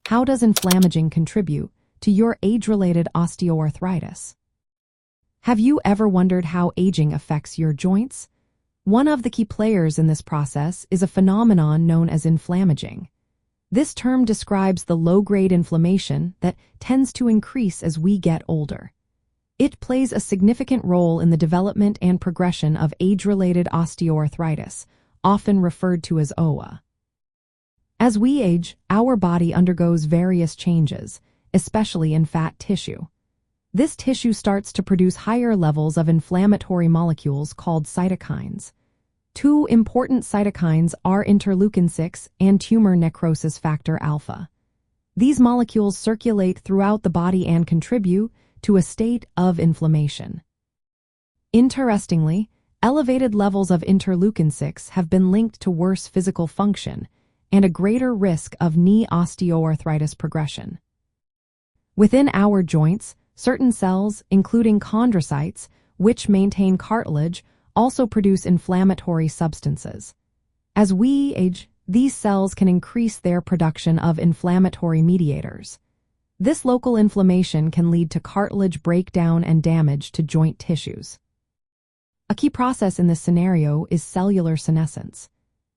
How does inflammaging contribute to your age-related osteoarthritis? Have you ever wondered how aging affects your joints? One of the key players in this process is a phenomenon known as inflammaging. This term describes the low-grade inflammation that tends to increase as we get older. It plays a significant role in the development and progression of age-related osteoarthritis, often referred to as OA. As we age, our body undergoes various changes, especially in fat tissue. This tissue starts to produce higher levels of inflammatory molecules called cytokines. Two important cytokines are interleukin-6 and tumor necrosis factor alpha. These molecules circulate throughout the body and contribute to a state of inflammation. Interestingly, elevated levels of interleukin-6 have been linked to worse physical function and a greater risk of knee osteoarthritis progression. Within our joints, certain cells, including chondrocytes, which maintain cartilage, also produce inflammatory substances. As we age, these cells can increase their production of inflammatory mediators. This local inflammation can lead to cartilage breakdown and damage to joint tissues. A key process in this scenario is cellular senescence.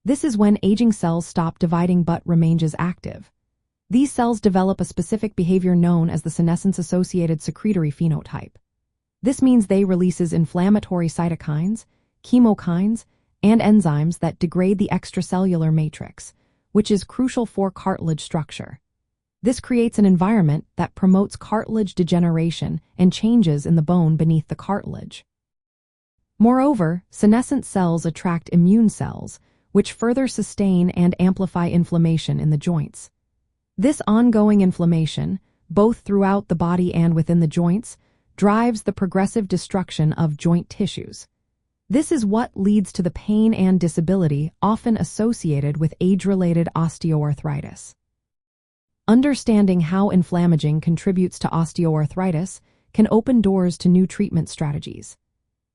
This is when aging cells stop dividing but remain as active. These cells develop a specific behavior known as the senescence-associated secretory phenotype. This means they releases inflammatory cytokines, chemokines, and enzymes that degrade the extracellular matrix, which is crucial for cartilage structure. This creates an environment that promotes cartilage degeneration and changes in the bone beneath the cartilage. Moreover, senescent cells attract immune cells, which further sustain and amplify inflammation in the joints. This ongoing inflammation, both throughout the body and within the joints, drives the progressive destruction of joint tissues. This is what leads to the pain and disability often associated with age-related osteoarthritis. Understanding how inflammaging contributes to osteoarthritis can open doors to new treatment strategies.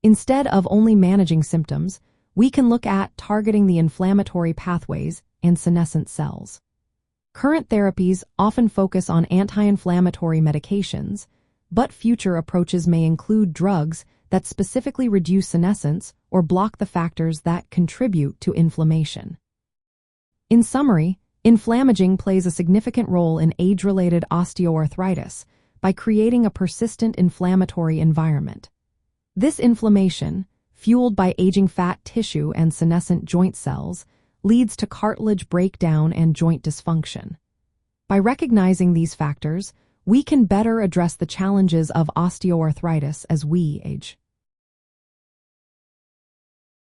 Instead of only managing symptoms, we can look at targeting the inflammatory pathways and senescent cells. Current therapies often focus on anti-inflammatory medications, but future approaches may include drugs that specifically reduce senescence or block the factors that contribute to inflammation. In summary, inflammaging plays a significant role in age-related osteoarthritis by creating a persistent inflammatory environment. This inflammation, fueled by aging fat tissue and senescent joint cells, leads to cartilage breakdown and joint dysfunction. By recognizing these factors, we can better address the challenges of osteoarthritis as we age.